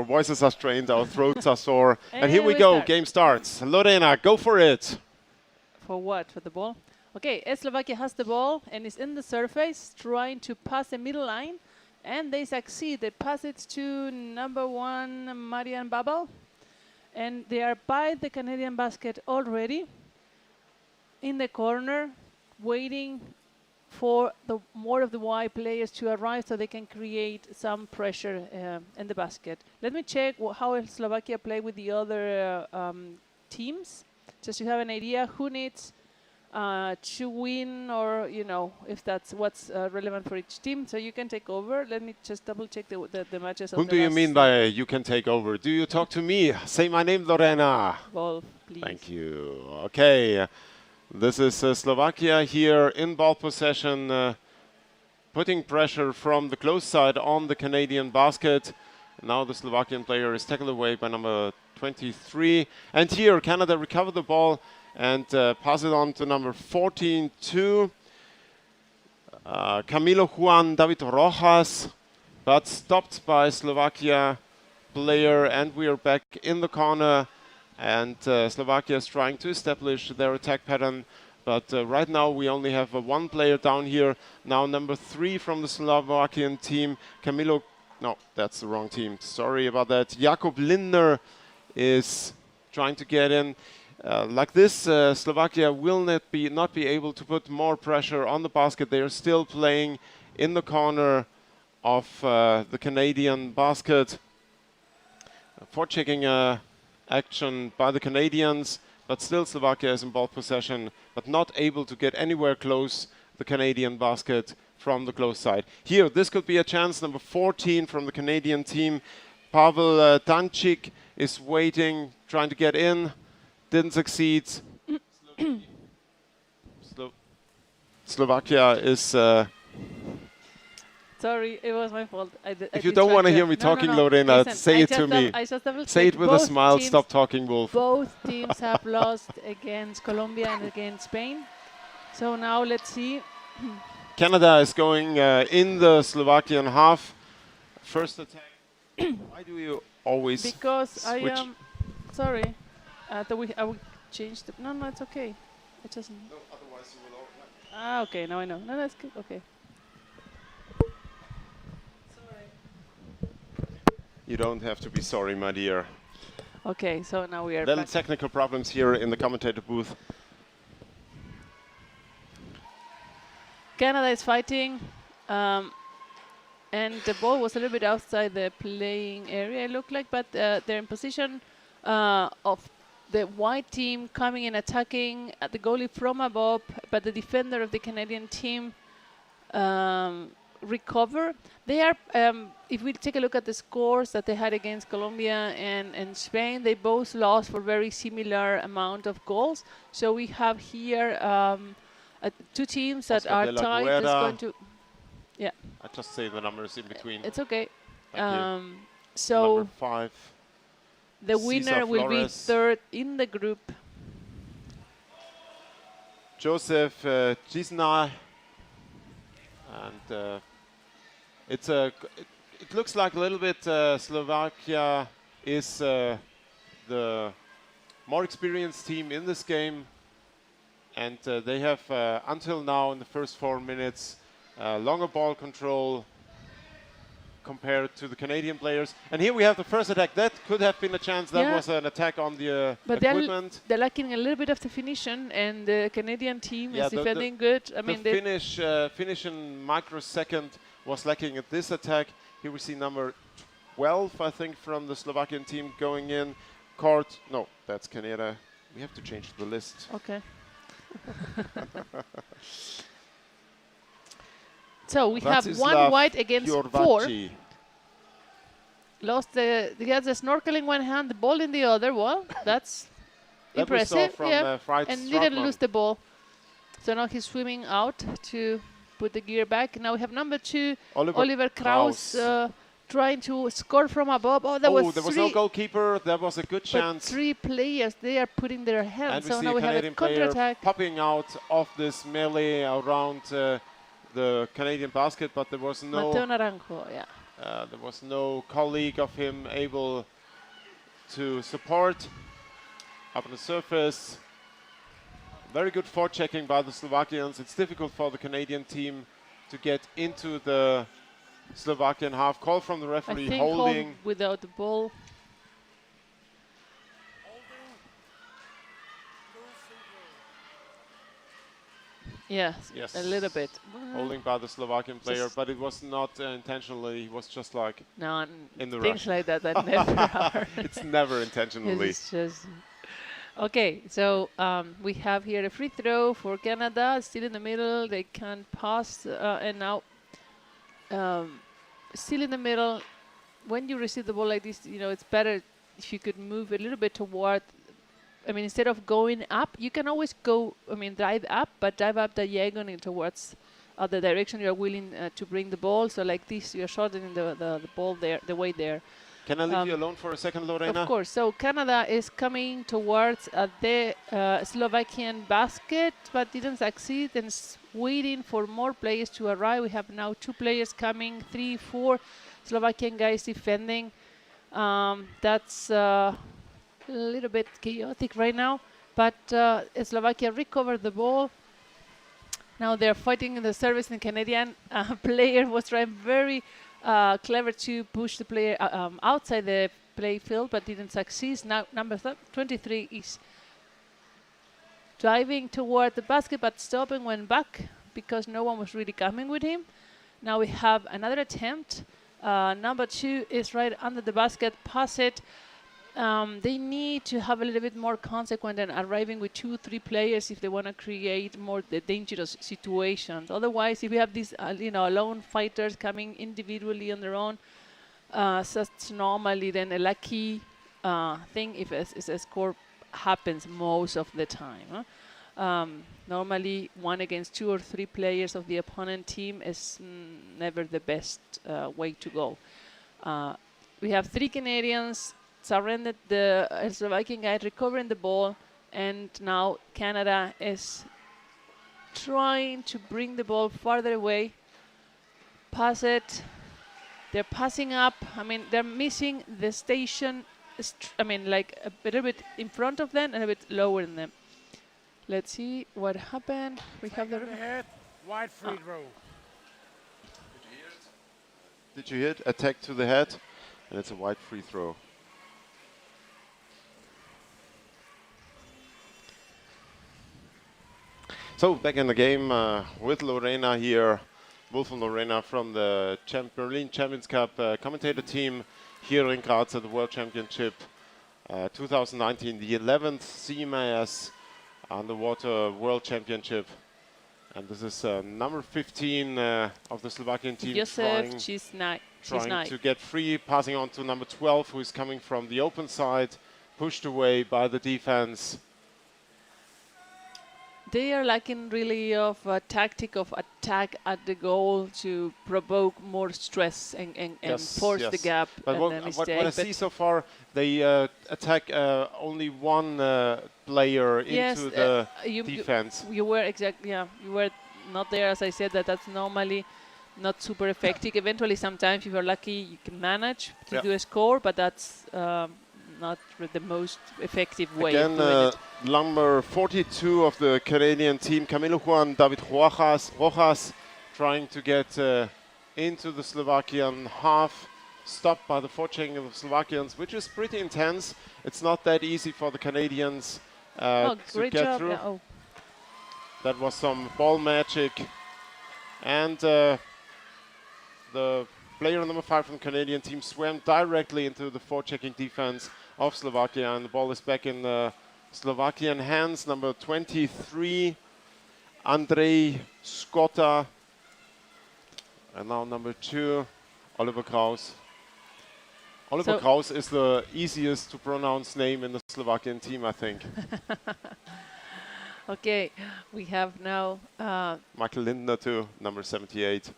our voices are strained, our throats are sore. And here we we go, start. game starts. Lorena, go for it. For what? For the ball? Okay, Slovakia has the ball and is in the surface trying to pass the middle line. And they succeed. They pass it to number 1, Marian Babel. And they are by the Canadian basket already. In the corner, waiting for the more of the wide players to arrive so they can create some pressure in the basket. Let me check how Slovakia play with the other teams, just to have an idea who needs to win, or if that's what's relevant for each team. So you can take over. Let me just double check the matches. Whom do you mean by you can take over? Do you talk to me? Say my name, Lorena. Ball, please. Thank you. Okay. This is Slovakia here in ball possession, putting pressure from the close side on the Canadian basket. Now the Slovakian player is tackled away by number 23. And here Canada recover the ball and pass it on to number 14-2. Camilo Juan David Rojas, but stopped by Slovakia player, and we are back in the corner. And Slovakia is trying to establish their attack pattern. But right now we only have one player down here. Now number 3 from the Slovakian team, Camilo. No, that's the wrong team. Sorry about that. Jakub Lindner is trying to get in. Like this, Slovakia will not be able to put more pressure on the basket. They are still playing in the corner of the Canadian basket. Forechecking action by the Canadians, but still Slovakia is in ball possession, but not able to get anywhere close the Canadian basket from the close side. Here, this could be a chance. Number 14 from the Canadian team, Pavel Tanchik, is waiting, trying to get in. Didn't succeed. Slovakia is... Sorry, it was my fault. If you don't want to hear me talking, Lorena, Listen, say it to me. Say it with a smile. Stop talking, Wolf. Both teams have lost against Colombia and against Spain. So now let's see. Canada is going in the Slovakian half. First attack. Why do you always Because I switch? am... sorry. I would change the... No, it's okay. It doesn't... No, otherwise you will all... Ah, okay, now I know. No, that's good. Okay. You don't have to be sorry, my dear. Okay, so now we are Little back. technical problems here in the commentator booth. Canada is fighting, and the ball was a little bit outside the playing area, it looked like, but they're in position of the white team coming and attacking at the goalie from above, but the defender of the Canadian team recover. They are, if we take a look at the scores that they had against Colombia and Spain, they both lost for very similar amount of goals. So we have here 2 teams that Oscar are de la tied. Guerra. That's going to, yeah. I just say the numbers in between. It's okay. Thank you. So Number 5. the Cesar winner will be Flores. 3rd in the group. Joseph Gisna. And it looks like a little bit Slovakia is the more experienced team in this game, and they have until now in the first 4 minutes longer ball control compared to the Canadian players. And here we have the first attack. That could have been a chance. That was an attack on the but equipment. They're lacking a little bit of definition, and the Canadian team is defending good. I mean, the finish in microsecond was lacking at this attack. Here we see number 12, I think, from the Slovakian team going in. Court. No, that's Canada. We have to change the list. Okay. So we have 1 white against 4. Lost he has the snorkel in one hand, the ball in the other. Well, that's impressive. And didn't lose the ball. So now he's swimming out to put the gear back. Now we have number 2, Oliver Kraus, trying to score from above. Oh, there was no goalkeeper. That was a good chance. 3 players, they are putting their hands. And So now we have a counter-attack. Popping out of this melee around the Canadian basket, but there was no... Mateo Naranjo, yeah. There was no colleague of him able to support up on the surface. Very good forechecking by the Slovakians. It's difficult for the Canadian team to get into the Slovakian half. Call from the I referee, think holding. hold without the ball. Yes, Yes. a little bit. Holding by the Slovakian player, Just- but it was not intentionally. It was just like No, in the things rush. like that never are. It's never intentionally. It's just okay. So we have here a free throw for Canada. Still in the middle. They can't pass, and now still in the middle. When you receive the ball like this, you know it's better if you could move a little bit toward. I mean, instead of going up, you can always go. I mean, drive up, but drive up diagonally towards the direction you are willing to bring the ball. So like this, you are shortening the ball there, the way there. Can I leave you alone for a second, Lorena? Of course. So Canada is coming towards the Slovakian basket, but didn't succeed and is waiting for more players to arrive. We have now 2 players coming, 3, 4 Slovakian guys defending. That's a little bit chaotic right now, but Slovakia recovered the ball. Now they're fighting in the service, and Canadian player was trying very clever to push the player outside the play field, but didn't succeed. Now number 23 is driving toward the basket, but stopping, went back because no one was really coming with him. Now we have another attempt. Number 2 is right under the basket, pass it. They need to have a little bit more consequent and arriving with 2, 3 players if they want to create more dangerous situations. Otherwise, if you have these, lone fighters coming individually on their own, that's normally then a lucky thing if a score happens most of the time. Normally, 1 against 2 or 3 players of the opponent team is never the best way to go. We have 3 Canadians surrendered, the Slovakian guy recovering the ball, and now Canada is trying to bring the ball farther away, pass it. They're passing up. I mean, they're missing the station. Like a little bit in front of them and a bit lower than them. Let's see what happened. We have the head, wide free throw. Did you hear it? Attack to the head, and it's a wide free throw. So back in the game with Lorena here, Wolf and Lorena from the Berlin Champions Cup commentator team here in Graz at the World Championship 2019, the 11th CMIS Underwater World Championship. And this is number 15 of the Slovakian team Josef, she's trying to get free, passing on to number 12, who is coming from the open side, pushed away by the defense. They are lacking really of a tactic of attack at the goal to provoke more stress and force the gap. But and what I see so far, they attack only 1 player into the defense. You were you were not there, as I said, that's normally not super effective. Eventually, sometimes if you're lucky, you can manage to do a score, but that's not the most effective way Again, of doing it. number 42 of the Canadian team, Camilo Juan David Rojas, trying to get into the Slovakian half, stopped by the forechecking of the Slovakians, which is pretty intense. It's not that easy for the Canadians to great get job. through. Yeah, That was some ball magic. And the player number 5 from the Canadian team swam directly into the forechecking defense of Slovakia, and the ball is back in Slovakian hands. Number 23, Andrej Skota, and now number 2, Oliver Kraus. Oliver Kraus is the easiest to pronounce name in the Slovakian team, I think. Okay, we have now Michael Lindner too, number 78.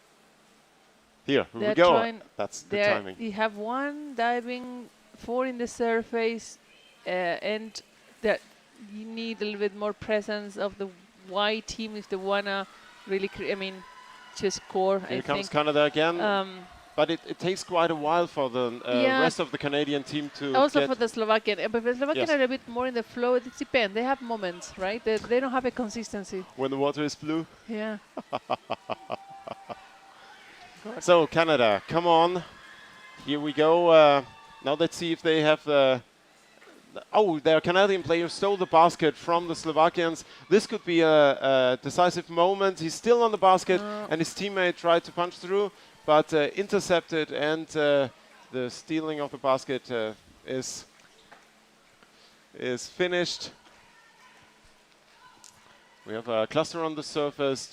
Here we go. That's the timing. You have 1 diving, 4 in the surface, and that you need a little bit more presence of the white team if they wanna really, to score. Here comes Canada again. but it takes quite a while for the Yeah. rest of the Canadian team to Also get. for the Slovakian, but the Slovakian Yes. are a bit more in the flow. It depends. They have moments, right? They don't have a consistency. When the water is blue. Yeah. So Canada, come on. Here we go. Now let's see if they have oh, their Canadian player stole the basket from the Slovakians. This could be a decisive moment. He's still on the basket, and his teammate tried to punch through, but intercepted, and the stealing of the basket is finished. We have a cluster on the surface,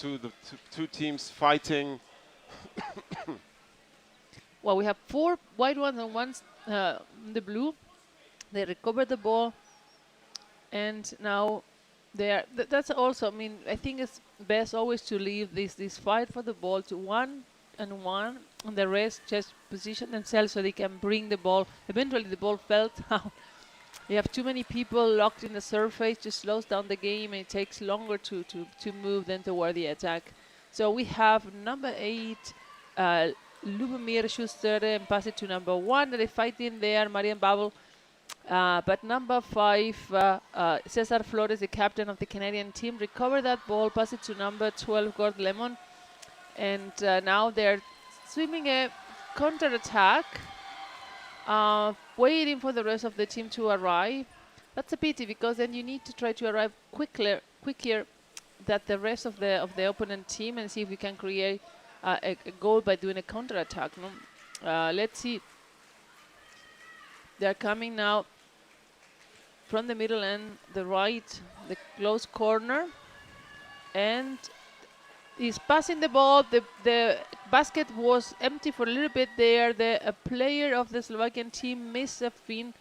two teams fighting. Well, we have 4 white ones and one the blue. They recovered the ball, and now they are. That's also. I mean, I think it's best always to leave this fight for the ball to 1-on-1, and the rest just position themselves so they can bring the ball. Eventually, the ball fell down. You have too many people locked in the surface, just slows down the game, and it takes longer to move than toward the attack. So we have number 8. Lubomir Schuster and pass it to number 1. They fight in there, Marian Babel. But number 5, Cesar Flores, the captain of the Canadian team, recovered that ball, pass it to number 12, Gord Lemon. And now they're swimming a counter-attack, waiting for the rest of the team to arrive. That's a pity, because then you need to try to arrive quicker than the rest of the opponent team, and see if we can create a goal by doing a counter-attack. No? Let's see. They're coming now from the middle and the right, the close corner, and he's passing the ball. The basket was empty for a little bit there. A player of the Slovakian team missed a fin,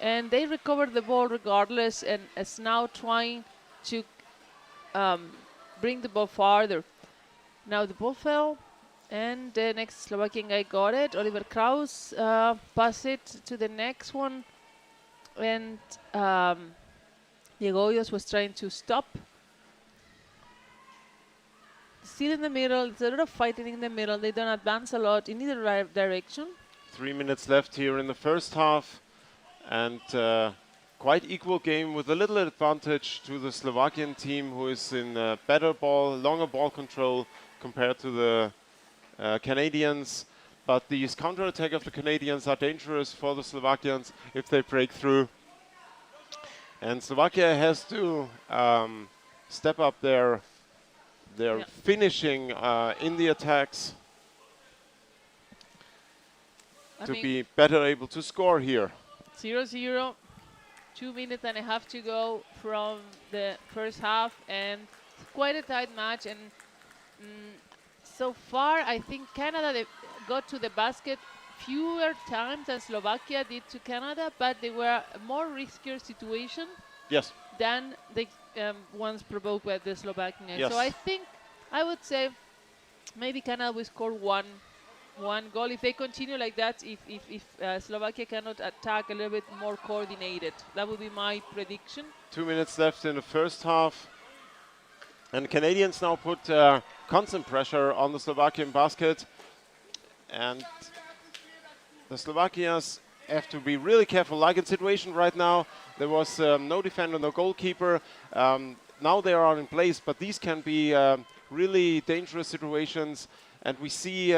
and they recovered the ball regardless, and is now trying to bring the ball farther. Now the ball fell, and the next Slovakian guy got it. Oliver Kraus passed it to the next one, and Diego Hoyos was trying to stop. Still in the middle. There's a lot of fighting in the middle. They don't advance a lot in either direction. 3 minutes left here in the first half, and quite equal game with a little advantage to the Slovakian team, who is in better longer ball control compared to the Canadians. But these counter-attack of the Canadians are dangerous for the Slovakians if they break through. And Slovakia has to step up their finishing in the attacks to be better able to score here. 0-0, 2 minutes and a half to go from the first half, and quite a tight match. And so far, I think Canada, they got to the basket fewer times than Slovakia did to Canada, but they were a more riskier situation than the ones provoked by the Slovakians. Yes. So I would say maybe Canada will score one goal if they continue like that. If Slovakia cannot attack a little bit more coordinated, that would be my prediction. 2 minutes left in the first half, and Canadians now put constant pressure on the Slovakian basket, and the Slovakians have to be really careful. Like in situation right now, there was no defender, no goalkeeper. Now they are in place, but these can be really dangerous situations, and we see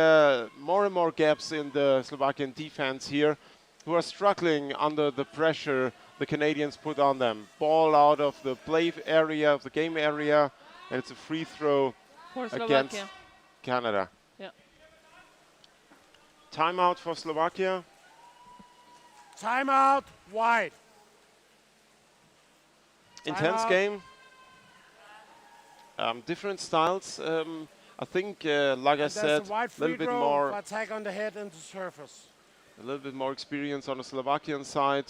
more and more gaps in the Slovakian defense here, who are struggling under the pressure the Canadians put on them. Ball out of the play area, of the game area, and it's a free throw against Canada. Yeah. Timeout for Slovakia. Timeout, wide. Intense game. Different styles. I think, like I said, a little bit more attack on the head and the surface. A little bit more experience on the Slovakian side.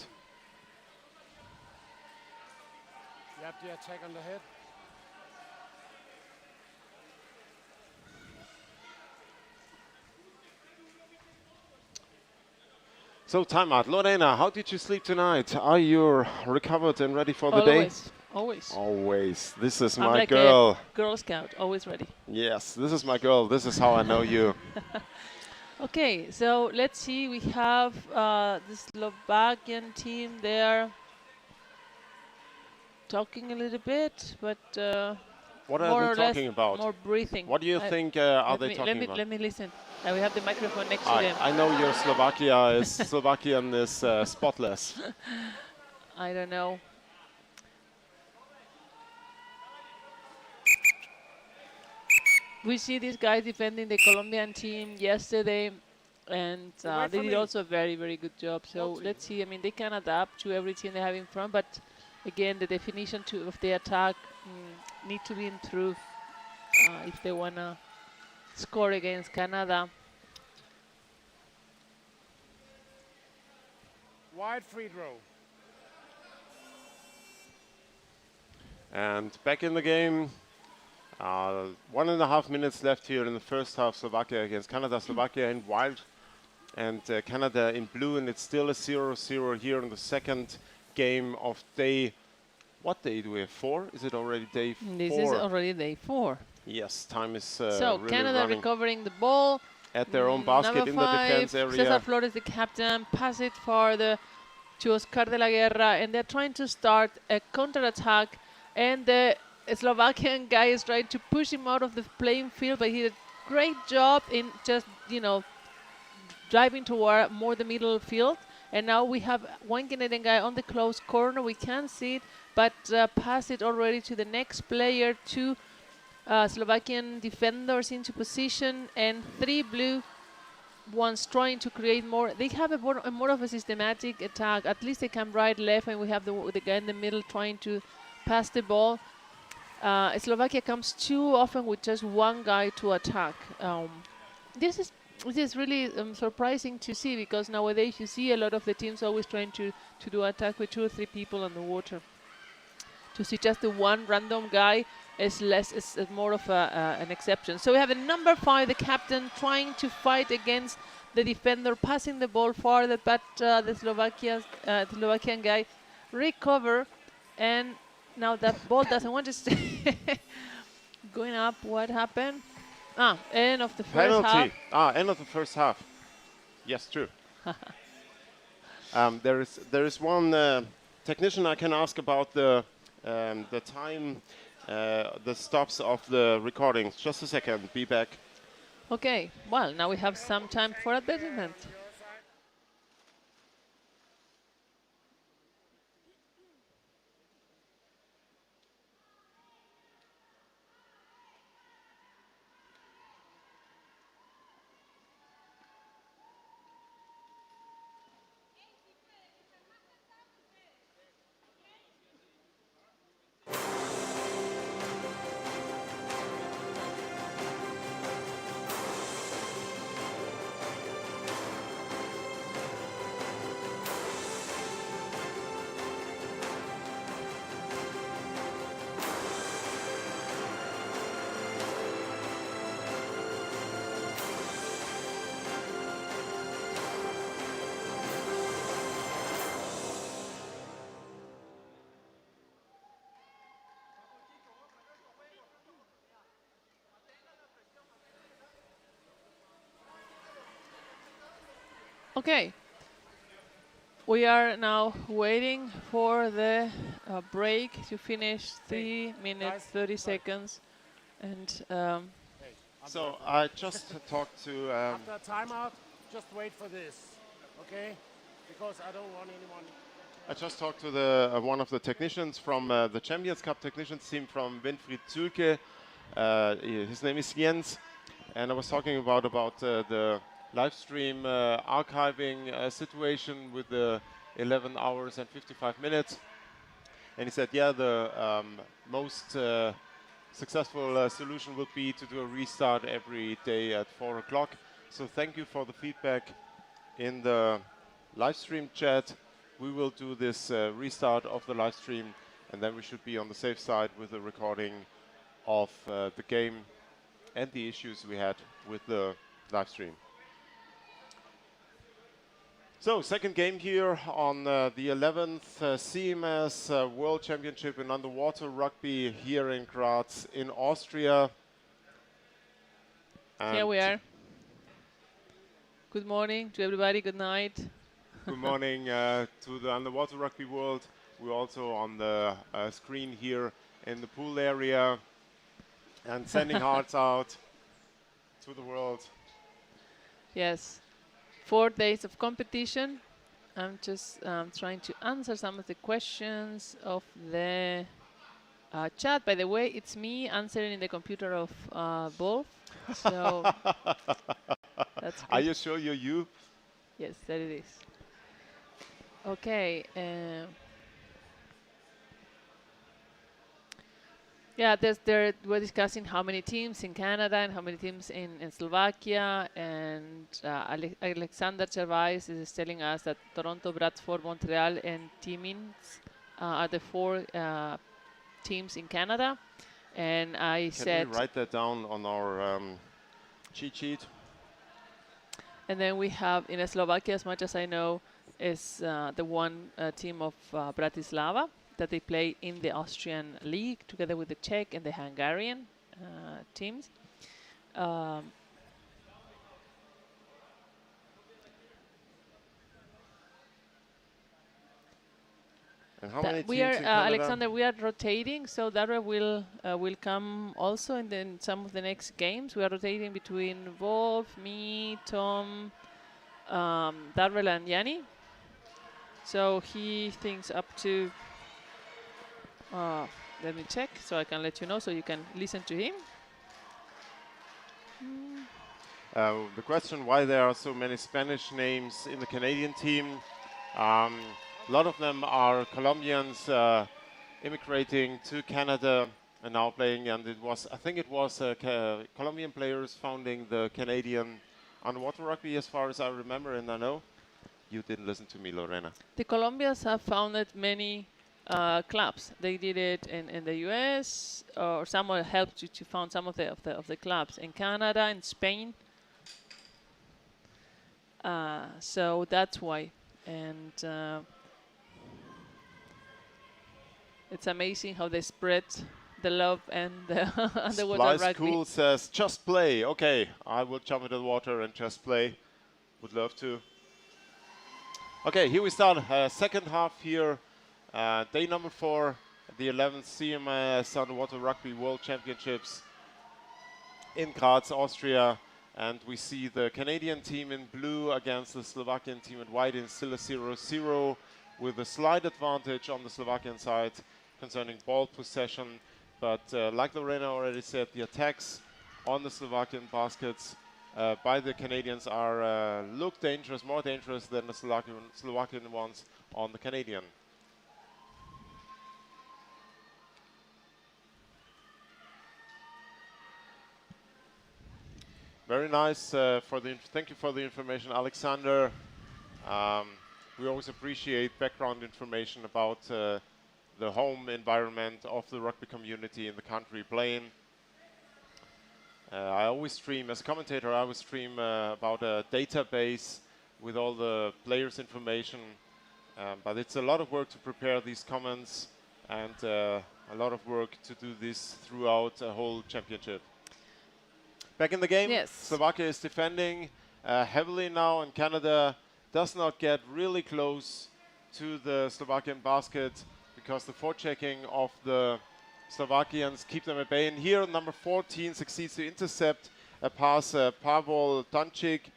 You have the attack on the head. So timeout. Lorena, how did you sleep tonight? Are you recovered and ready for the day? Always. Always. This is I'm my like girl. A Girl Scout, always ready. Yes, this is my girl. This is how I know you. Okay, so let's see. We have the Slovakian team there talking a little bit, but What are more they or less talking about? more breathing. What do you think are Let they me talking about? let me listen. We have the microphone next to them. I know your Slovakian is spotless. I don't know. We see these guys defending the Colombian team yesterday, and Wait they for did me. also a very, very good job. So let's see. I mean, they can adapt to everything they have in front, but again, the definition of the attack need to be improved if they want to score against Canada. Wide free throw. And back in the game. 1.5 minutes left here in the first half. Slovakia against Canada. Slovakia in white and Canada in blue, and it's still a 0-0 here in the second game of day. What day do we have? 4? Is it already day 4? This is already day 4. Yes, time is So really Canada running recovering the ball at their own basket number in the 5, defense Cesar area. Flores, the captain, pass it for to Oscar de la Guerra, and they're trying to start a counter-attack, and the Slovakian guy is trying to push him out of the playing field, but he did a great job in just, driving toward more the middle field. And now we have one Canadian guy on the close corner. We can't see it, but pass it already to the next player, to Slovakian defenders into position, and 3 blue ones trying to create more. They have a more of a systematic attack. At least they come right, left, and we have the guy in the middle trying to pass the ball. Slovakia comes too often with just one guy to attack. This is really surprising to see, because nowadays you see a lot of the teams always trying to do attack with 2 or 3 people on the water. To see just the one random guy is more of an exception. So we have a number 5, the captain, trying to fight against the defender, passing the ball farther, but the Slovakian guy recover, and now that ball doesn't want to stay. Going up, what happened? End of the first half. Penalty. End of the first half. Yes, true. There is one technician I can ask about the time, the stops of the recordings. Just a second. Be back. Okay. Well, now we have some time for advertisement. Okay. We are now waiting for the break to finish. 3 minutes, 30 seconds. And so I just talked to... After a timeout, just wait for this, okay? Because I don't want anyone... I just talked to one of the technicians from the Champions Cup technicians team from Winfried Zülke. His name is Jens. And I was talking about the live stream archiving situation with the 11 hours and 55 minutes. And he said, yeah, the most successful solution would be to do a restart every day at 4 o'clock. So thank you for the feedback in the live stream chat. We will do this restart of the live stream, and then we should be on the safe side with the recording of the game and the issues we had with the live stream. So, second game here on the 11th CMS World Championship in Underwater Rugby here in Graz in Austria. And here we are. Good morning to everybody. Good night. Good morning to the underwater rugby world. We're also on the screen here in the pool area and sending hearts out to the world. Yes, 4 days of competition. I'm just trying to answer some of the questions of the chat. By the way, it's me answering in the computer of Wolf. So that's Are good. you sure you're you? Yes, that it is. Okay. Yeah, we're discussing how many teams in Canada and how many teams in Slovakia. And Alexander Gervais is telling us that Toronto, Bradford, Montreal, and Timmins are the 4 teams in Canada. And I said... Can we write that down on our cheat sheet? And then we have in Slovakia, as much as I know, is the one team of Bratislava that they play in the Austrian league together with the Czech and the Hungarian teams. And how many We teams are in Canada? Alexander. We are rotating, so Darrell will come also in some of the next games. We are rotating between Wolf, me, Tom, Darrell, and Yanni. So he thinks up to. Let me check so I can let you know so you can listen to him. The question why there are so many Spanish names in the Canadian team. A lot of them are Colombians immigrating to Canada and now playing, and I think it was Colombian players founding the Canadian underwater rugby as far as I remember, and I know you didn't listen to me, Lorena. The Colombians have founded many clubs. They did it in the US, or someone helped you to found some of the clubs in Canada, in Spain. So that's why, and it's amazing how they spread the love and the underwater Splice rugby. Cool says, just play. Okay, I will jump into the water and just play. Would love to. Okay, here we start. Second half here. Day number 4, the 11th CMS Underwater Rugby World Championships in Graz, Austria. And we see the Canadian team in blue against the Slovakian team in white in still a 0-0 with a slight advantage on the Slovakian side concerning ball possession. But like Lorena already said, the attacks on the Slovakian baskets by the Canadians are look dangerous, more dangerous than the Slovakian ones on the Canadian. Very nice. Thank you for the information, Alexander. We always appreciate background information about the home environment of the rugby community in the country playing. I always stream, as a commentator, I always stream about a database with all the players' information. But it's a lot of work to prepare these comments and a lot of work to do this throughout a whole championship. Back in the game, Yes. Slovakia is defending heavily now, and Canada does not get really close to the Slovakian basket because the forechecking of the Slovakians keep them at bay. And here, number 14 succeeds to intercept a pass. Pavel Tančík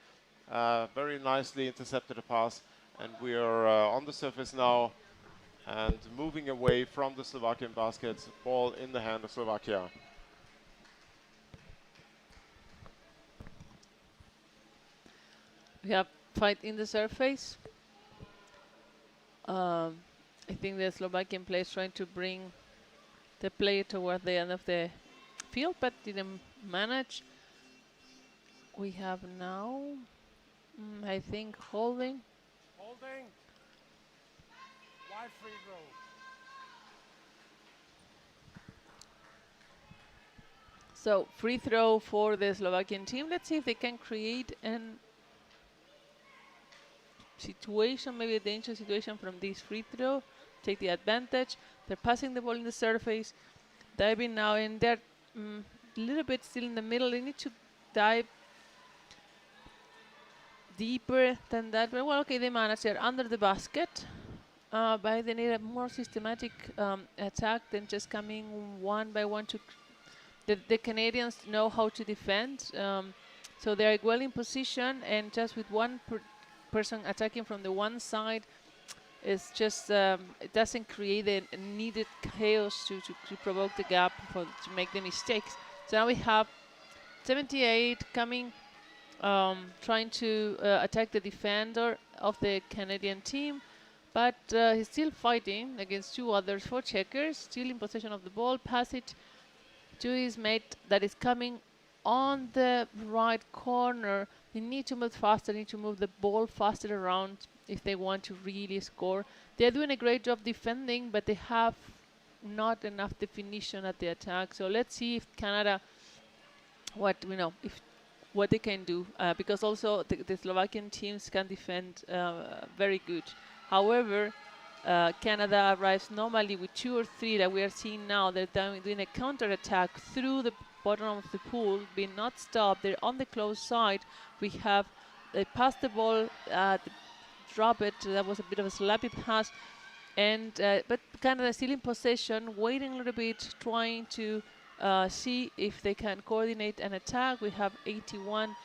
very nicely intercepted a pass. And we are on the surface now and moving away from the Slovakian basket. Ball in the hand of Slovakia. We have fight in the surface. I think the Slovakian player is trying to bring the player toward the end of the field, but didn't manage. We have now, I think, holding. Holding. Wide free throw. So free throw for the Slovakian team. Let's see if they can create an situation, maybe a dangerous situation from this free throw. Take the advantage. They're passing the ball in the surface, diving now, and they're a little bit still in the middle. They need to dive deeper than that. But well, okay, they managed. They're under the basket, but they need a more systematic attack than just coming one by one to. The Canadians know how to defend, so they're well in position, and just with one person attacking from the one side, it's just it doesn't create the needed chaos to provoke the gap to make the mistakes. So now we have 78 coming, trying to attack the defender of the Canadian team, but he's still fighting against two others, 4 checkers, still in possession of the ball, pass it to his mate that is coming on the right corner. They need to move faster, need to move the ball faster around if they want to really score. They're doing a great job defending, but they have not enough definition at the attack. So let's see if Canada, what they can do, because also the Slovakian teams can defend very good. However, Canada arrives normally with 2 or 3 that we are seeing now. They're doing a counter-attack through the bottom of the pool, being not stopped. They're on the close side. They pass the ball, drop it. That was a bit of a sloppy pass. And but Canada still in possession, waiting a little bit, trying to see if they can coordinate an attack. We have 81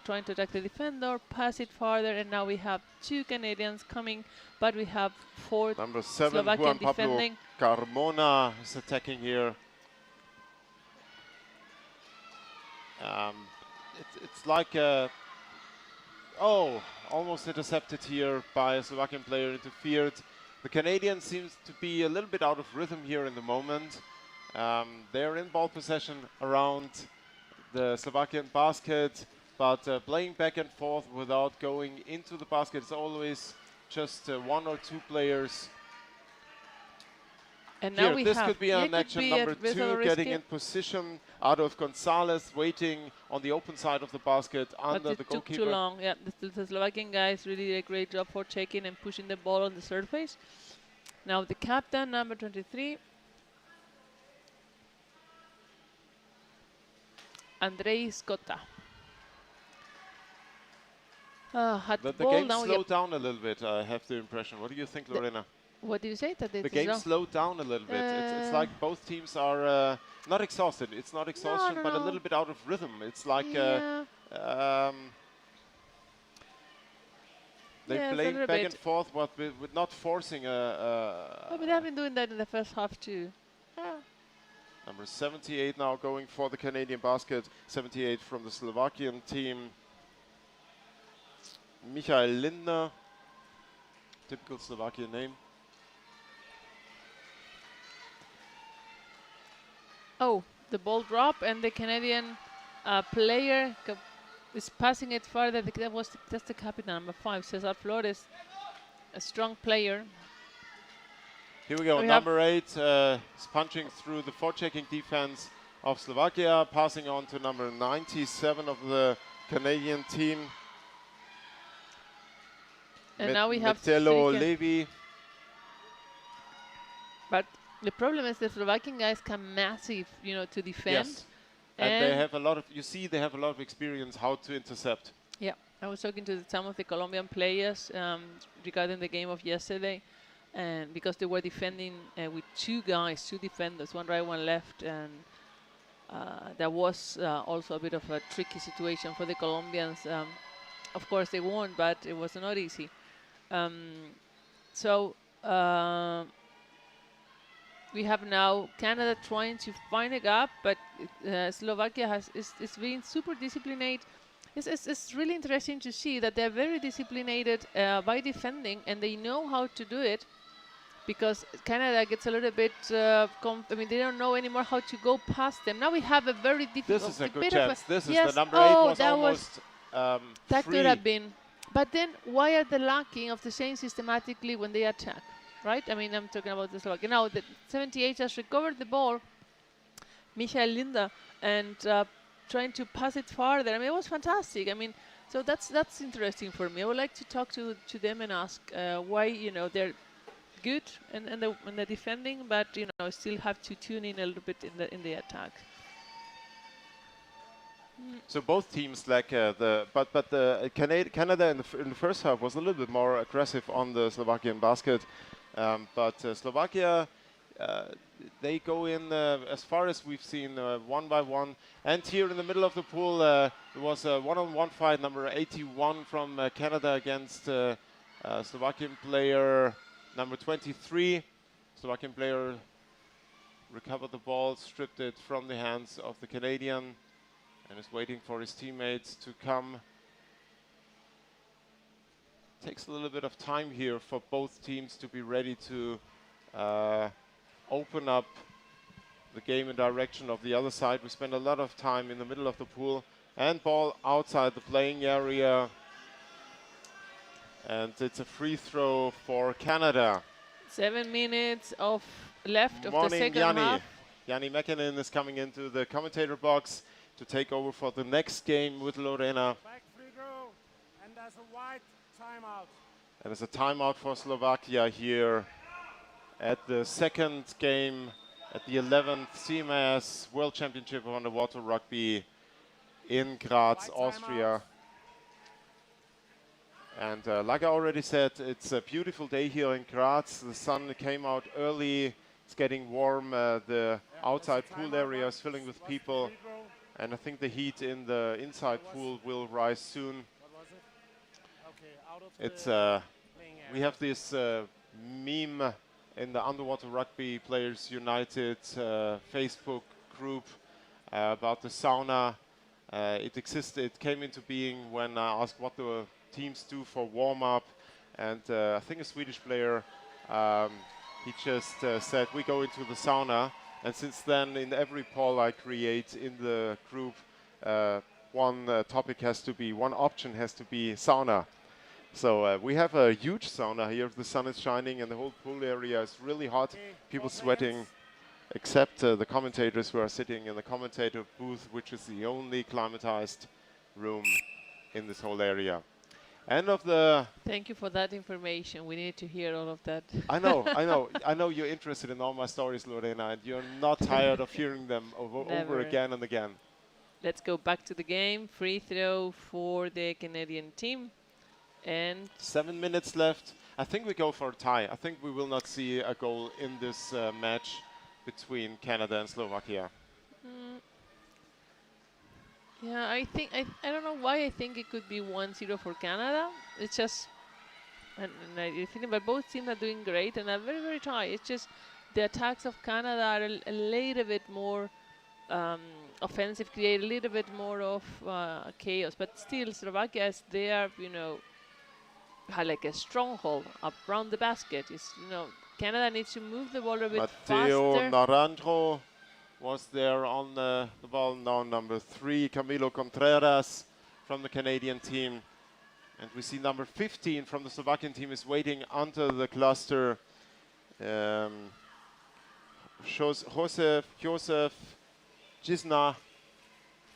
trying to attack the defender, pass it farther, and now we have 2 Canadians coming, but we have 4 Number 7, Slovakian Juan Pablo defending. Carmona is attacking here. It's like almost intercepted here by a Slovakian player, interfered. The Canadian seems to be a little bit out of rhythm here in the moment. They're in ball possession around the Slovakian basket, but playing back and forth without going into the basket. It's always just 1 or 2 players. And now Here, this could be an action. Number 2 getting in position out of Gonzalez, waiting on the open side of the basket under the goalkeeper. Took too long. Yeah, the Slovakian guys really did a great job for checking and pushing the ball on the surface. Now the captain, number 23, Andrei Scotta. The game slowed down a little bit, I have the impression. What do you think, Lorena? What do you say? That The game slowed down a little bit. It's like both teams are not exhausted. It's not exhaustion, but a little bit out of rhythm. It's like they're playing back and forth, but with not forcing but they have been doing that in the first half too. Number 78 now going for the Canadian basket. 78 from the Slovakian team. Michael Lindner, typical Slovakian name. Oh, the ball drop, and the Canadian player is passing it farther. That's the captain, number 5, Cesar Flores, a strong player. Here we go, number 8 is punching through the forechecking defense of Slovakia, passing on to number 97 of the Canadian team. And now we have Metelo Levi. But the problem is the Slovakian guys come massive, to defend. Yes. And they have a lot of, they have a lot of experience how to intercept. Yeah, I was talking to some of the Colombian players regarding the game of yesterday, and because they were defending with 2 defenders, one right, one left, and that was also a bit of a tricky situation for the Colombians. Of course, they won, but it was not easy. We have now Canada trying to find a gap, but Slovakia is being super disciplined. It's really interesting to see that they're very disciplined by defending, and they know how to do it, because Canada gets a little bit, they don't know anymore how to go past them. Now we have a very difficult... This is a good chance. This is the number 8 was almost that free. could have been. But then why are they lacking of the same systematically when they attack, right? I mean, I'm talking about the Slovakia. Now, the 78 just recovered the ball, Michael Linda, and trying to pass it farther. I mean, it was fantastic. I mean, so that's interesting for me. I would like to talk to them and ask why, they're good in the defending, but, still have to tune in a little bit in the attack. So both teams lack but the Canada in the first half was a little bit more aggressive on the Slovakian basket, but Slovakia they go in as far as we've seen one by one. And here in the middle of the pool, it was a one-on-one fight, number 81 from Canada against Slovakian player number 23. Slovakian player recovered the ball, stripped it from the hands of the Canadian, and is waiting for his teammates to come. Takes a little bit of time here for both teams to be ready to open up the game in direction of the other side. We spend a lot of time in the middle of the pool, and ball outside the playing area. And it's a free throw for Canada. 7 minutes left of the Morning, second Yanni. half. Yanni Mäkinen is coming into the commentator box to take over for the next game with Lorena. Back free throw, and there's a wide timeout. And it's a timeout for Slovakia here at the second game at the 11th CMS World Championship of Underwater Rugby in Graz, Wide Austria. And like I already said, it's a beautiful day here in Graz. The sun came out early. It's getting warm. The outside pool area is filling with people. Free throw. And I think the heat in the inside pool will rise soon. What was it? Okay, out of It's the playing area. we have this meme in the Underwater Rugby Players United Facebook group about the sauna. It came into being when I asked what the teams do for warm-up, and I think a Swedish player, he just said, we go into the sauna. And since then, in every poll I create in the group, one option has to be sauna. So we have a huge sauna here. The sun is shining and the whole pool area is really hot. Okay, People 4 sweating, minutes. except the commentators who are sitting in the commentator booth, which is the only climatized room in this whole area. End of the... Thank you for that information. We need to hear all of that. I know you're interested in all my stories, Lorena, and you're not tired of hearing them over Never. again and again. Let's go back to the game. Free throw for the Canadian team. And 7 minutes left. I think we go for a tie. I think we will not see a goal in this match between Canada and Slovakia. yeah, I don't know why I think it could be 1-0 for Canada. It's just, and I think that both teams are doing great and are very, very tight. It's just the attacks of Canada are a little bit more offensive, create a little bit more of chaos. But still, Slovakia is there, had like a stronghold up around the basket. Canada needs to move the ball a bit Matteo faster. Naranjo was there on the ball. Now number 3, Camilo Contreras from the Canadian team. And we see number 15 from the Slovakian team is waiting under the cluster. Josef Gisna.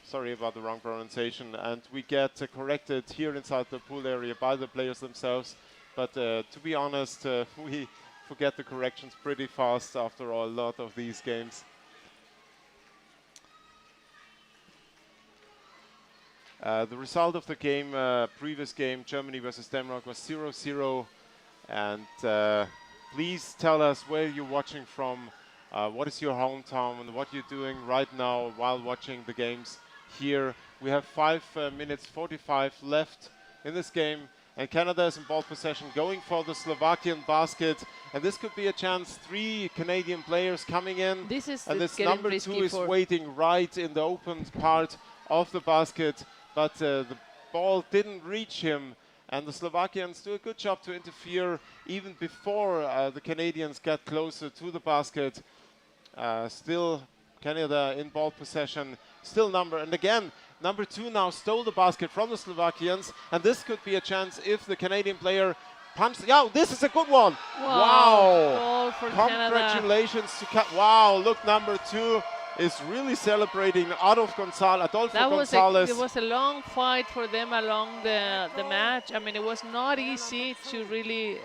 Sorry about the wrong pronunciation. And we get corrected here inside the pool area by the players themselves. But to be honest, we forget the corrections pretty fast after a lot of these games. The result of the game, previous game, Germany versus Denmark, was 0-0. And please tell us where you're watching from, what is your hometown, and what you're doing right now while watching the games here. We have 5 minutes 45 left in this game. And Canada is in ball possession, going for the Slovakian basket. And this could be a chance. 3 Canadian players coming in. And this number 2 is waiting right in the open part of the basket. But the ball didn't reach him. And the Slovakians do a good job to interfere even before the Canadians get closer to the basket. Still Canada in ball possession. Still and again, number 2 now stole the basket from the Slovakians. And this could be a chance if the Canadian player punches. Yeah, this is a good one. Wow. Goal for Congratulations Canada. Wow, look, number 2 is really celebrating Adolfo Gonzalez. It was a long fight for them along the match. I mean, it was not easy to really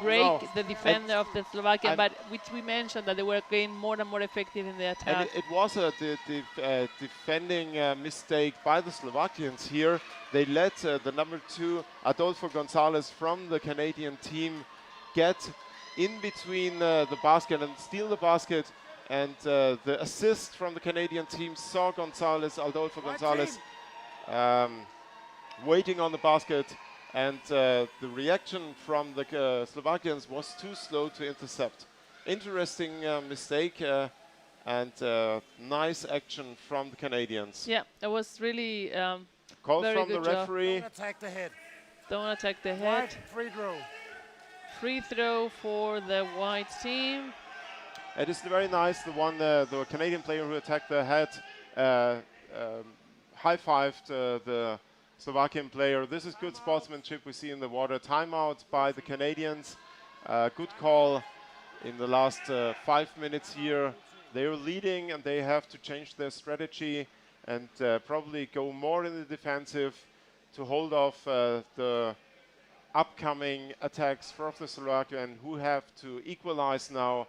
break No. the defender of the Slovakia, and- but which we mentioned that they were getting more and more effective in the And attack. it was a defending mistake by the Slovakians here. They let the number 2, Adolfo Gonzalez from the Canadian team, get in between the basket and steal the basket. And the assist from the Canadian team saw Adolfo Gonzalez, waiting on the basket. And the reaction from the Slovakians was too slow to intercept. Interesting mistake. And nice action from the Canadians. Yeah, it was really Call very from the good job. referee. Don't attack the head. Don't attack the head. White, free throw. Free throw for the white team. It is very nice. The Canadian player who attacked the head high-fived the Slovakian player. This is good sportsmanship we see in the water. Timeout by the Canadians. Good call in the last 5 minutes here. They are leading and they have to change their strategy and probably go more in the defensive to hold off the upcoming attacks from the Slovakian, who have to equalize now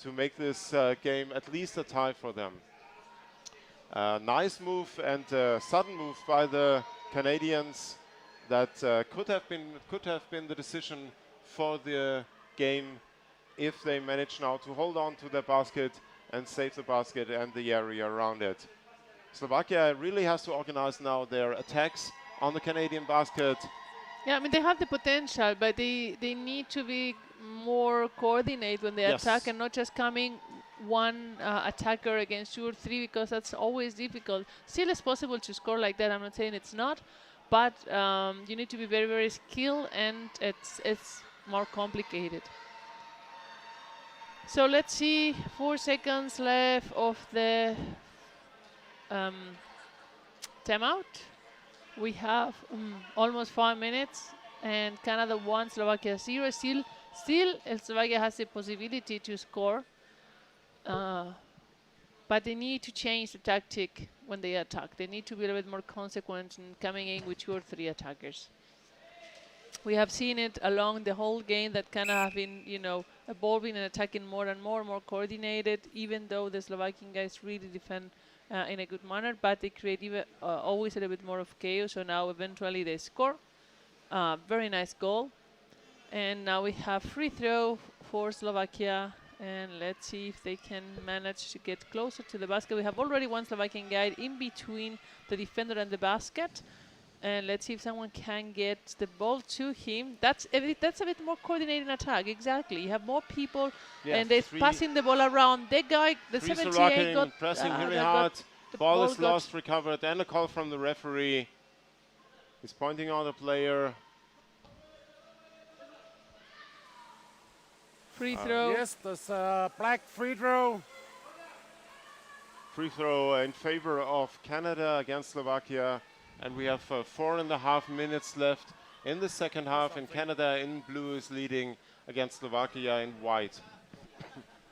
to make this game at least a tie for them. Nice move and sudden move by the Canadians that could have been the decision for the game if they manage now to hold on to their basket and save the basket and the area around it. Slovakia really has to organize now their attacks on the Canadian basket. Yeah, I mean, they have the potential, but they need to be more coordinated when they Yes. attack and not just coming one attacker against 2 or 3, because that's always difficult. Still, it's possible to score like that. I'm not saying it's not, but you need to be very, very skilled, and it's more complicated. So let's see, 4 seconds left of the timeout. We have almost 5 minutes, and Canada 1, Slovakia 0. Still, Slovakia has the possibility to score, but they need to change the tactic when they attack. They need to be a little bit more consequent in coming in with 2 or 3 attackers. We have seen it along the whole game that Canada have been, evolving and attacking more and more coordinated, even though the Slovakian guys really defend in a good manner, but they create always a little bit more of chaos. So now eventually they score. Very nice goal. And now we have free throw for Slovakia. And let's see if they can manage to get closer to the basket. We have already one Slovakian guy in between the defender and the basket. And let's see if someone can get the ball to him. That's a bit more coordinated attack. Exactly. You have more people, and they're passing the ball around. The guy, the 78 got pressing really hard. The Ball ball is lost, recovered, and a call from the referee. He's pointing out a player. Free throw. Yes, there's a black free throw. Free throw in favor of Canada against Slovakia. And we have 4.5 minutes left in the second half, and Canada in blue is leading against Slovakia in white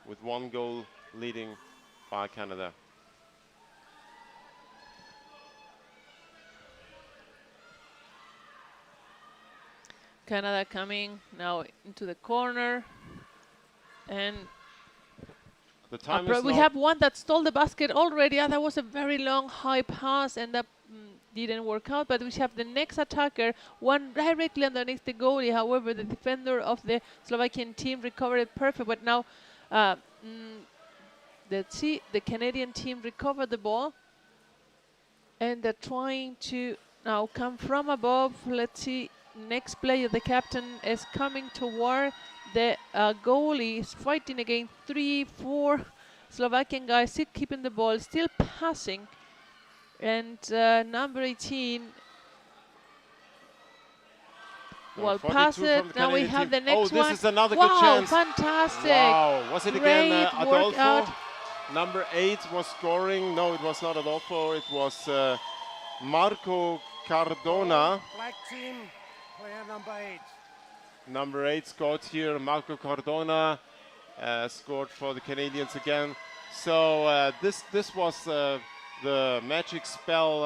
with 1 goal leading by Canada. Canada coming now into the corner, and The time we have one that stole the basket already. That was a very long high pass, and that didn't work out. But we have the next attacker, one directly underneath the goalie. However, the defender of the Slovakian team recovered it perfect. But now, let's see, the Canadian team recovered the ball, and they're trying to now come from above. Let's see. Next player, the captain is coming toward the goalie. Is fighting against 3, 4 Slovakian guys, still keeping the ball, still passing. And number 18, well, pass it. Now we have the next one. Oh, this is another good chance. Fantastic. Wow, was it again Great work Adolfo? out. Number 8 was scoring. No, it was not Adolfo. It was Marco Cardona. Black team, player number 8. Number 8 scored here. Marco Cardona scored for the Canadians again. So this was the magic spell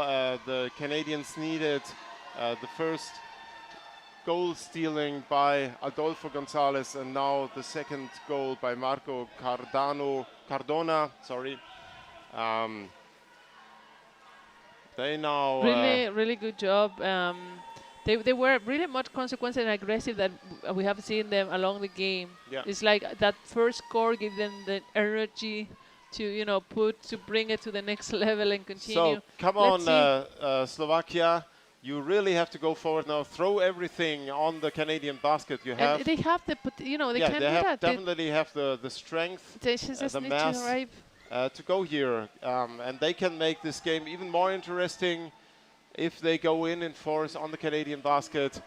the Canadians needed. The first goal stealing by Adolfo Gonzalez, and now the second goal by Marco Cardona. Sorry. They now Really good job. They were really much consequent and aggressive that we have seen them along the game. Yeah. It's like that first score gave them the energy to to bring it to the next level and continue. So come Let's on, Slovakia. You really have to go forward now. Throw everything on the Canadian basket. You have. And they have the they Yeah, can they do have that. definitely have the strength, They just the need mass to arrive. to go here, and they can make this game even more interesting if they go in force on the Canadian basket.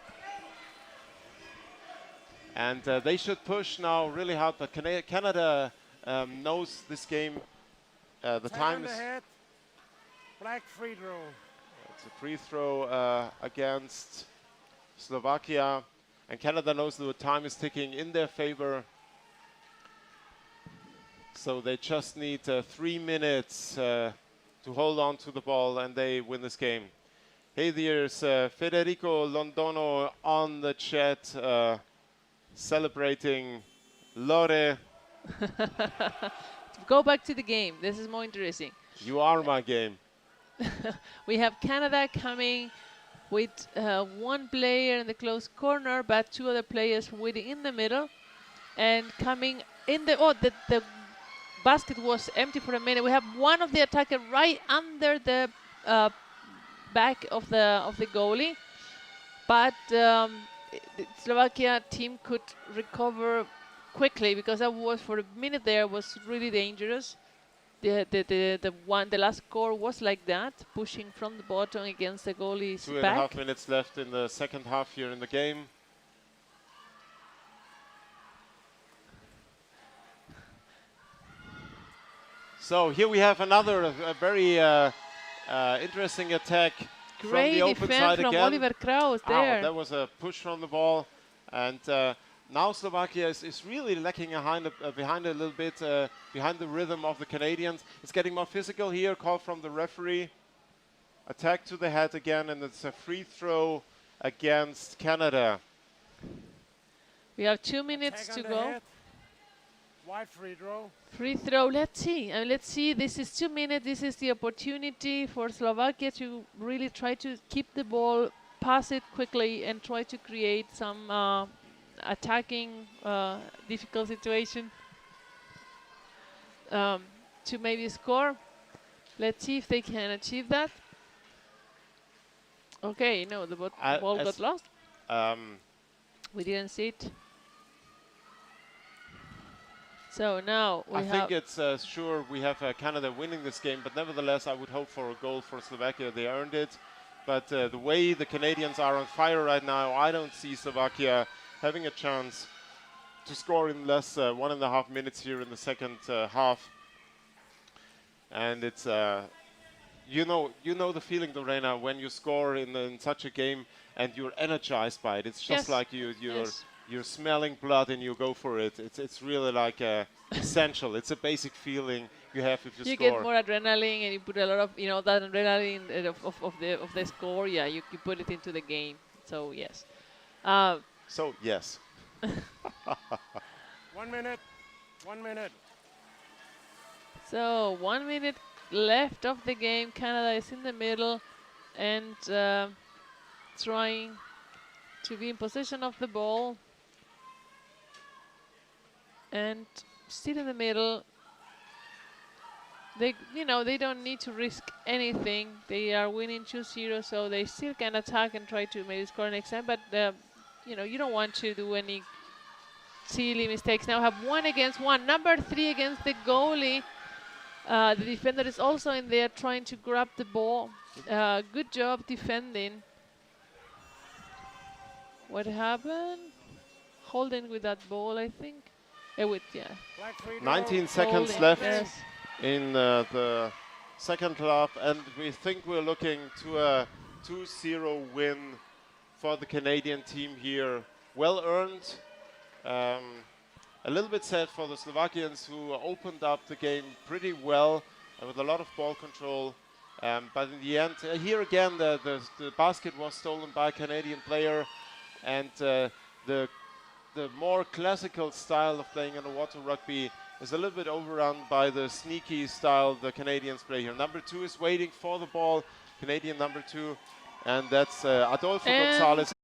And they should push now really hard, but Canada knows this game. The time is. Ahead. Black free throw. It's a free throw against Slovakia, and Canada knows the time is ticking in their favor. So they just need 3 minutes to hold on to the ball, and they win this game. Hey, there's Federico Londono on the chat celebrating Lore. Go back to the game. This is more interesting. You are my game. We have Canada coming with one player in the close corner, but two other players waiting in the middle, and coming in the the basket was empty for a minute. We have one of the attacker right under the back of the goalie, but the Slovakia team could recover quickly because that was for a minute there was really dangerous. The last score was like that, pushing from the bottom against the goalie's back. 2.5 minutes left in the second half here in the game. So here we have another a very interesting attack from the open side from again. Oliver Kraus there. That was a push from the ball, and now Slovakia is really lacking behind a little bit, behind the rhythm of the Canadians. It's getting more physical here, call from the referee. Attack to the head again, and it's a free throw against Canada. We have 2 minutes to go. Head. Wide free throw. Free throw, let's see. Let's see, this is 2 minutes. This is the opportunity for Slovakia to really try to keep the ball, pass it quickly, and try to create some attacking difficult situation to maybe score. Let's see if they can achieve that. Okay, no, the ball got lost. We didn't see it. So now I think it's sure we have Canada winning this game, but nevertheless I would hope for a goal for Slovakia. They earned it. But the way the Canadians are on fire right now, I don't see Slovakia having a chance to score in less 1.5 minutes here in the second half. And it's you know the feeling, Lorena, when you score in such a game and you're energized by it. It's just like you're smelling blood and you go for it. It's really like essential. It's a basic feeling you have if you you score. get more adrenaline, and you put a lot of that adrenaline of the score. Yeah, you put it into the game. So yes. So yes. 1 minute. 1 minute. So 1 minute left of the game. Canada is in the middle and trying to be in possession of the ball. And still in the middle. They don't need to risk anything. They are winning 2-0, so they still can attack and try to maybe score next time. But you don't want to do any silly mistakes. Now have 1-against-1. Number 3 against the goalie. The defender is also in there trying to grab the ball. Good job defending. What happened? Holding with that ball, I think. 19 seconds Holding, left yes. in the second half, and we think we're looking to a 2-0 win for the Canadian team here. Well earned. A little bit sad for the Slovakians, who opened up the game pretty well with a lot of ball control. But in the end, here again, the basket was stolen by a Canadian player. and the more classical style of playing underwater rugby is a little bit overrun by the sneaky style the Canadians play here. Number 2 is waiting for the ball, Canadian number 2, and that's Adolfo And Gonzalez.